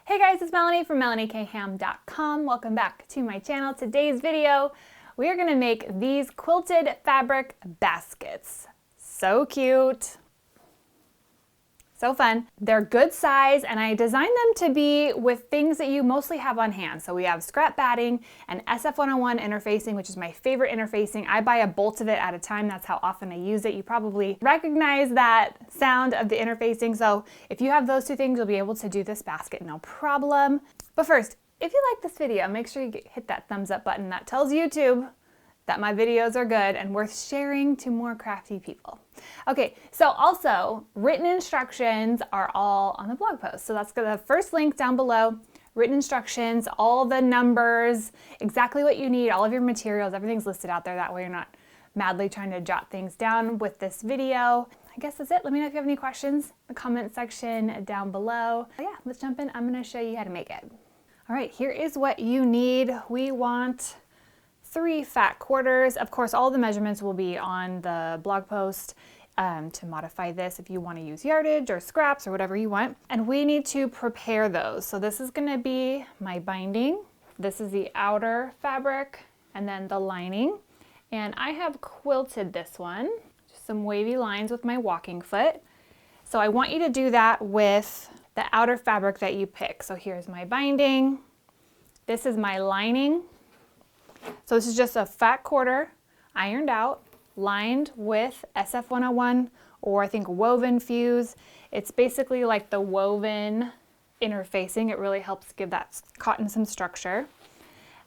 Hey guys, it's Melanie from melaniekham.com. Welcome back to my channel. Today's video, we are gonna make these quilted fabric baskets. So cute. So fun. They're good size and I designed them to be with things that you mostly have on hand. So we have scrap batting and SF101 interfacing, which is my favorite interfacing. I buy a bolt of it at a time. That's how often I use it. You probably recognize that sound of the interfacing. So if you have those two things, you'll be able to do this basket, no problem. But first, if you like this video, make sure you hit that thumbs up button. That tells YouTube that my videos are good and worth sharing to more crafty people. Okay, so also written instructions are all on the blog post. So that's the first link down below. Written instructions, all the numbers, exactly what you need, all of your materials, everything's listed out there. That way you're not madly trying to jot things down with this video. I guess that's it. Let me know if you have any questions in the comment section down below. Yeah, let's jump in. I'm gonna show you how to make it. All right, here is what you need. We want 3 fat quarters. Of course, all the measurements will be on the blog post to modify this if you want to use yardage or scraps or whatever you want. And we need to prepare those. So this is going to be my binding. This is the outer fabric and then the lining. And I have quilted this one, just some wavy lines with my walking foot. So I want you to do that with the outer fabric that you pick. So here's my binding. This is my lining. So this is just a fat quarter, ironed out, lined with SF101 or I think woven fuse. It's basically like the woven interfacing. It really helps give that cotton some structure.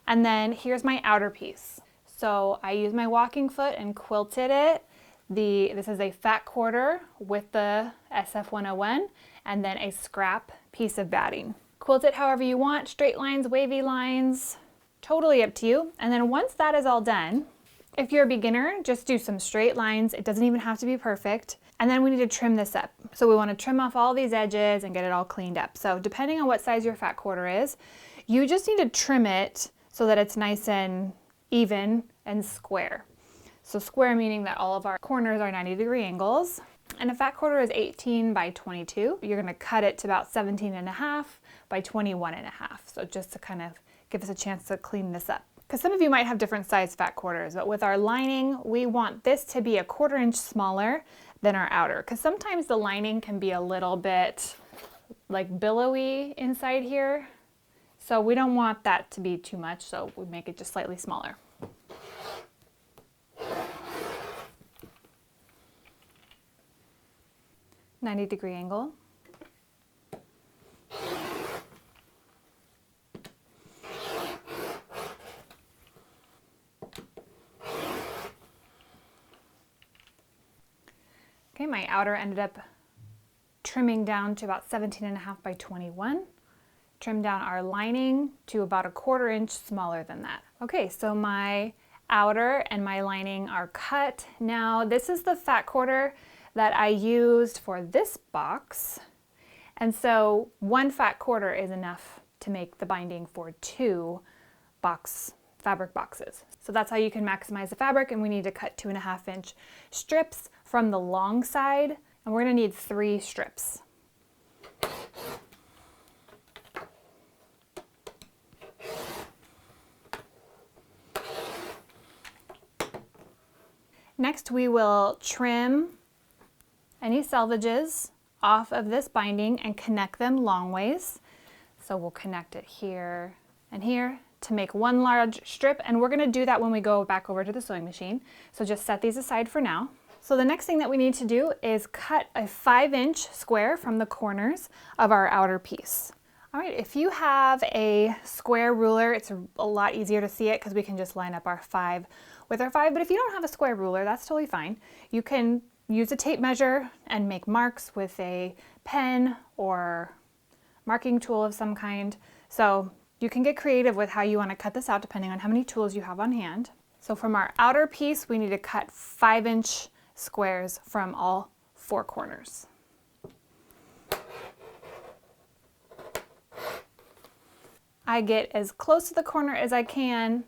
And then here's my outer piece. So I used my walking foot and quilted it. This is a fat quarter with the SF101 and then a scrap piece of batting. Quilt it however you want, straight lines, wavy lines, totally up to you. And then once that is all done, if you're a beginner, just do some straight lines. It doesn't even have to be perfect. And then we need to trim this up. So we want to trim off all these edges and get it all cleaned up. So depending on what size your fat quarter is, you just need to trim it so that it's nice and even and square. So square meaning that all of our corners are 90-degree angles. And a fat quarter is 18 by 22. You're going to cut it to about 17.5 by 21.5. So just to kind of give us a chance to clean this up. Because some of you might have different size fat quarters, but with our lining, we want this to be a 1/4 inch smaller than our outer. Because sometimes the lining can be a little bit like billowy inside here. So we don't want that to be too much, so we make it just slightly smaller. "90-degree angle. Okay, my outer ended up trimming down to about 17.5 by 21. Trim down our lining to about a 1/4 inch smaller than that. Okay, so my outer and my lining are cut. Now this is the fat quarter that I used for this box. And so 1 fat quarter is enough to make the binding for 2 fabric boxes. So that's how you can maximize the fabric, and we need to cut 2.5 inch strips from the long side, and we're going to need 3 strips. Next, we will trim any selvages off of this binding and connect them long ways. So we'll connect it here and here to make 1 large strip, and we're going to do that when we go back over to the sewing machine. So just set these aside for now. So the next thing that we need to do is cut a 5-inch square from the corners of our outer piece. All right, if you have a square ruler, it's a lot easier to see it because we can just line up our 5 with our 5. But if you don't have a square ruler, that's totally fine. You can use a tape measure and make marks with a pen or marking tool of some kind. So you can get creative with how you want to cut this out depending on how many tools you have on hand. So from our outer piece, we need to cut 5-inch squares from all 4 corners. I get as close to the corner as I can,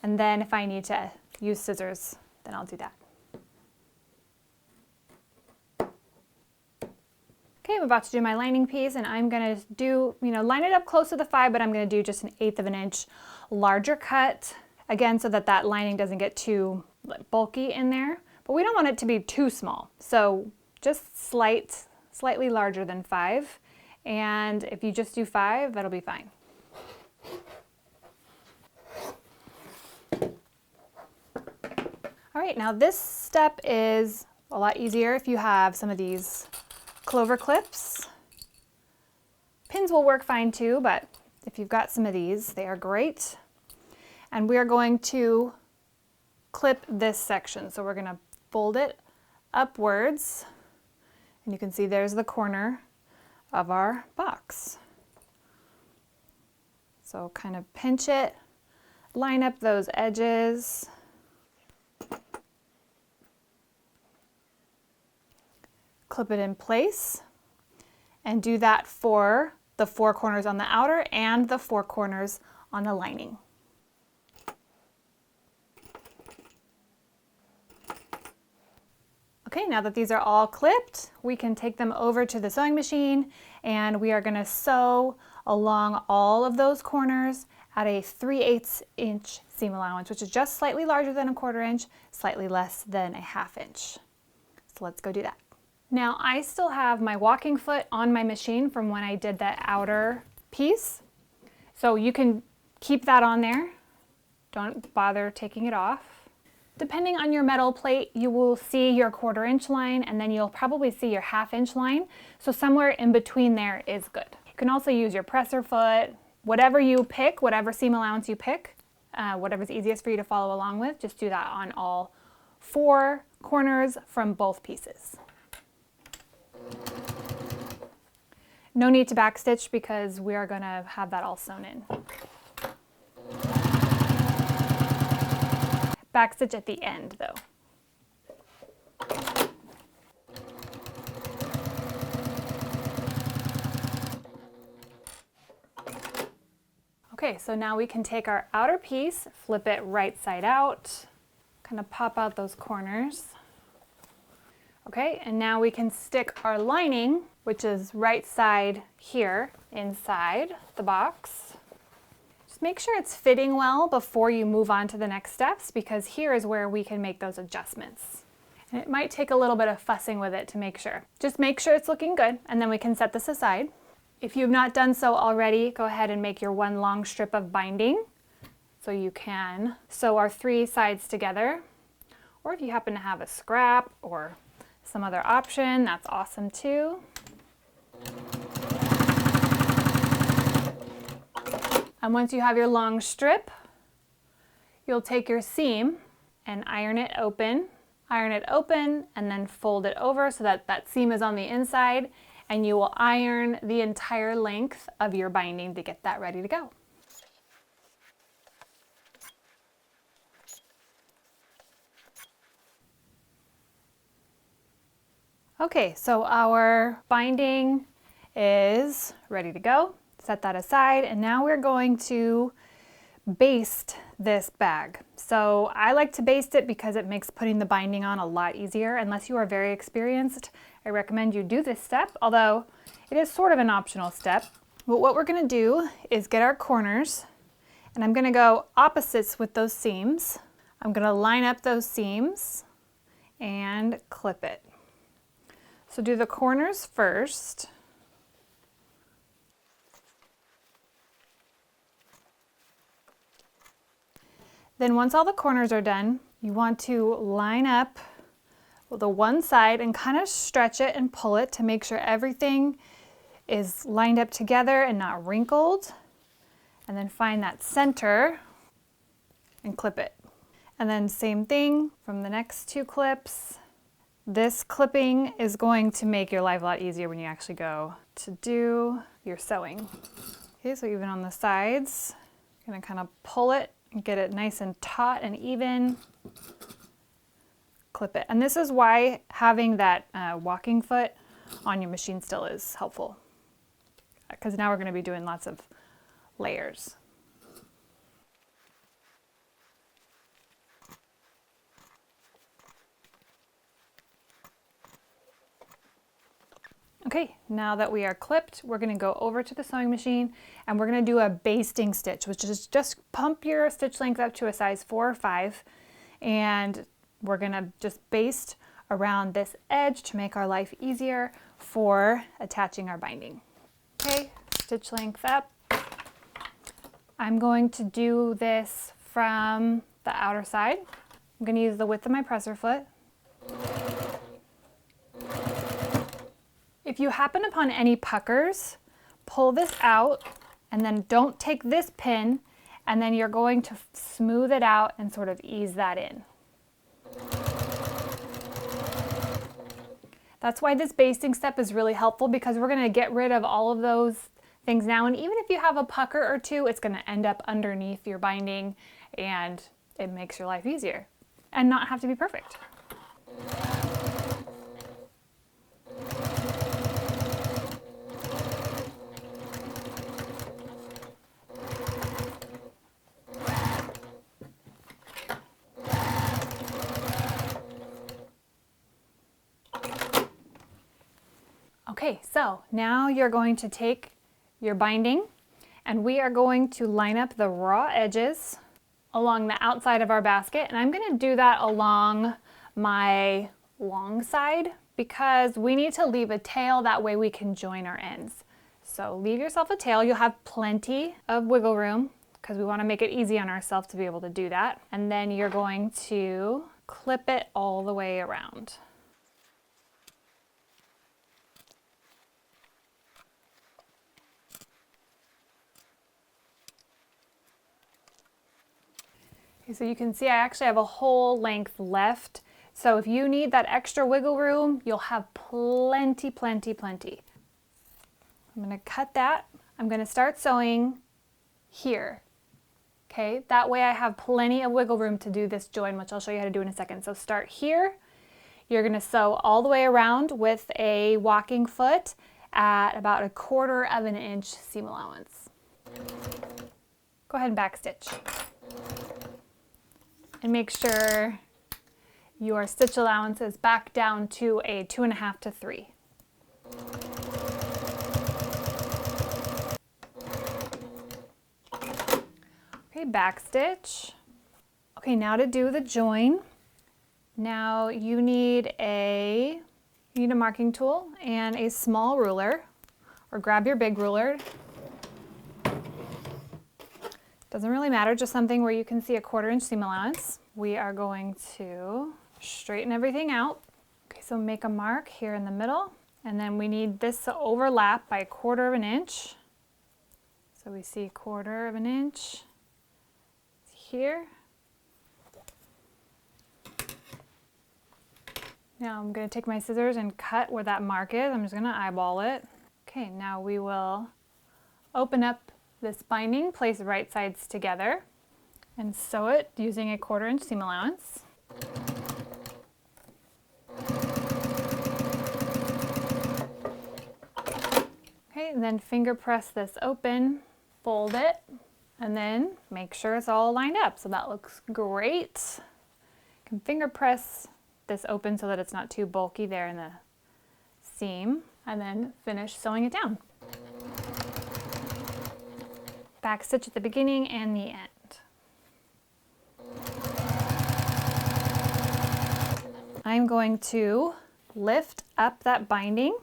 and then if I need to use scissors, then I'll do that. Okay, about to do my lining piece, and I'm gonna do, line it up close to the 5, but I'm gonna do just 1/8 of an inch larger cut. Again, so that that lining doesn't get too bulky in there, but we don't want it to be too small. So just slightly larger than 5. And if you just do 5, that'll be fine. All right, now this step is a lot easier if you have some of these clover clips. Pins will work fine too, but if you've got some of these, they are great. And we are going to clip this section. So we're going to fold it upwards, and you can see there's the corner of our box. So kind of pinch it, line up those edges. Clip it in place, and do that for the 4 corners on the outer and the 4 corners on the lining. Okay, now that these are all clipped, we can take them over to the sewing machine, and we are going to sew along all of those corners at a 3/8 inch seam allowance, which is just slightly larger than 1/4 inch, slightly less than a 1/2 inch. So let's go do that. Now I still have my walking foot on my machine from when I did that outer piece. So you can keep that on there. Don't bother taking it off. Depending on your metal plate, you will see your 1/4 inch line, and then you'll probably see your 1/2 inch line. So somewhere in between there is good. You can also use your presser foot, whatever you pick, whatever seam allowance you pick, whatever's easiest for you to follow along with. Just do that on all 4 corners from both pieces. No need to backstitch because we are going to have that all sewn in. Backstitch at the end though. Okay, so now we can take our outer piece, flip it right side out, kind of pop out those corners. Okay, and now we can stick our lining, which is right side here, inside the box. Just make sure it's fitting well before you move on to the next steps, because here is where we can make those adjustments. And it might take a little bit of fussing with it to make sure. Just make sure it's looking good, and then we can set this aside. If you have not done so already, go ahead and make your one long strip of binding so you can sew our 3 sides together. Or if you happen to have a scrap or some other option, that's awesome too. And once you have your long strip, you'll take your seam and iron it open, and then fold it over so that that seam is on the inside, and you will iron the entire length of your binding to get that ready to go. Okay, so our binding is ready to go. Set that aside, and now we're going to baste this bag. So I like to baste it because it makes putting the binding on a lot easier. Unless you are very experienced, I recommend you do this step, although it is sort of an optional step. But what we're going to do is get our corners, and I'm going to go opposites with those seams. I'm going to line up those seams and clip it. So do the corners first. Then once all the corners are done, you want to line up the one side and kind of stretch it and pull it to make sure everything is lined up together and not wrinkled. And then find that center and clip it. And then same thing from the next 2 clips. This clipping is going to make your life a lot easier when you actually go to do your sewing. Okay, so even on the sides, you're gonna kind of pull it and get it nice and taut and even. Clip it. And this is why having that walking foot on your machine still is helpful, because now we're going to be doing lots of layers. Okay, now that we are clipped, we're going to go over to the sewing machine and we're going to do a basting stitch, which is just pump your stitch length up to a size 4 or 5, and we're going to just baste around this edge to make our life easier for attaching our binding. Okay, stitch length up. I'm going to do this from the outer side. I'm going to use the width of my presser foot. If you happen upon any puckers, pull this out and then don't take this pin, and then you're going to smooth it out and sort of ease that in. That's why this basting step is really helpful, because we're going to get rid of all of those things now, and even if you have a pucker or two, it's going to end up underneath your binding and it makes your life easier and not have to be perfect. Okay, so now you're going to take your binding and we are going to line up the raw edges along the outside of our basket, and I'm going to do that along my long side because we need to leave a tail, that way we can join our ends. So leave yourself a tail. You'll have plenty of wiggle room because we want to make it easy on ourselves to be able to do that. And then you're going to clip it all the way around. Okay, so you can see I actually have a whole length left. So if you need that extra wiggle room, you'll have plenty, plenty, plenty. I'm going to cut that. I'm going to start sewing here. Okay, that way I have plenty of wiggle room to do this join, which I'll show you how to do in a second. So start here. You're going to sew all the way around with a walking foot at about 1/4 inch seam allowance. Go ahead and backstitch. And make sure your stitch allowance is back down to a 2.5 to 3. Okay, backstitch. Okay, now to do the join. Now you need a marking tool and a small ruler, or grab your big ruler. Doesn't really matter, just something where you can see a 1/4 inch seam allowance. We are going to straighten everything out. Okay, so make a mark here in the middle, and then we need this to overlap by 1/4 inch. So we see 1/4 inch here. Now I'm going to take my scissors and cut where that mark is. I'm just going to eyeball it. Okay, now we will open up this binding, place right sides together, and sew it using a 1/4 inch seam allowance. Okay, and then finger press this open, fold it, and then make sure it's all lined up. So that looks great. You can finger press this open so that it's not too bulky there in the seam, and then finish sewing it down. Back stitch at the beginning and the end. I'm going to lift up that binding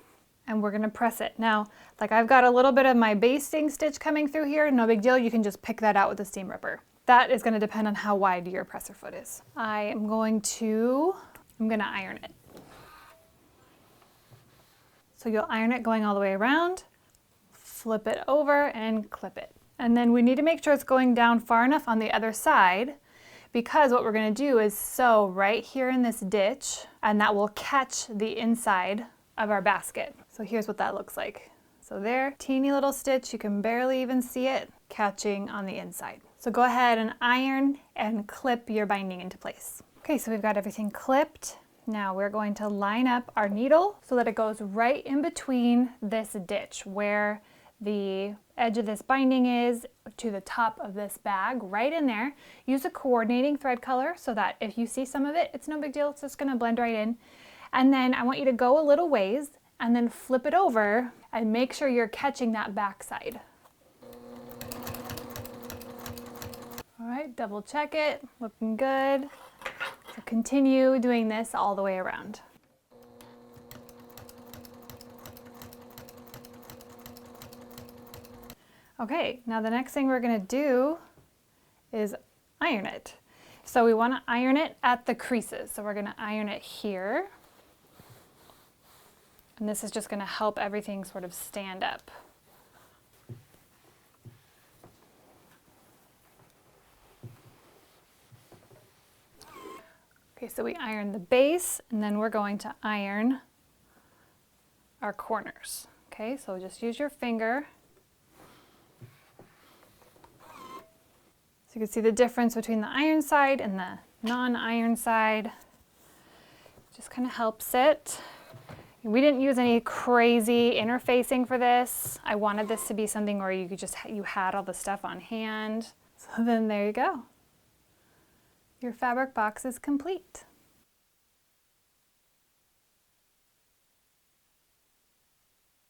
and we're going to press it. Now, like I've got a little bit of my basting stitch coming through here, no big deal, you can just pick that out with a seam ripper. That is going to depend on how wide your presser foot is. I'm going to iron it. So you'll iron it going all the way around, flip it over and clip it. And then we need to make sure it's going down far enough on the other side, because what we're going to do is sew right here in this ditch, and that will catch the inside of our basket. So here's what that looks like. So there, teeny little stitch, you can barely even see it catching on the inside. So go ahead and iron and clip your binding into place. Okay, so we've got everything clipped. Now we're going to line up our needle so that it goes right in between this ditch where the edge of this binding is to the top of this bag, right in there. Use a coordinating thread color so that if you see some of it, it's no big deal, it's just gonna blend right in. And then I want you to go a little ways and then flip it over and make sure you're catching that back side. All right, double check it, looking good. So continue doing this all the way around. Okay, now the next thing we're gonna do is iron it. So we wanna iron it at the creases. So we're gonna iron it here. And this is just gonna help everything sort of stand up. Okay, so we iron the base, and then we're going to iron our corners. Okay, so just use your finger. So you can see the difference between the iron side and the non-iron side. Just kind of helps it. We didn't use any crazy interfacing for this. I wanted this to be something where you could just, you had all the stuff on hand. So then there you go. Your fabric box is complete.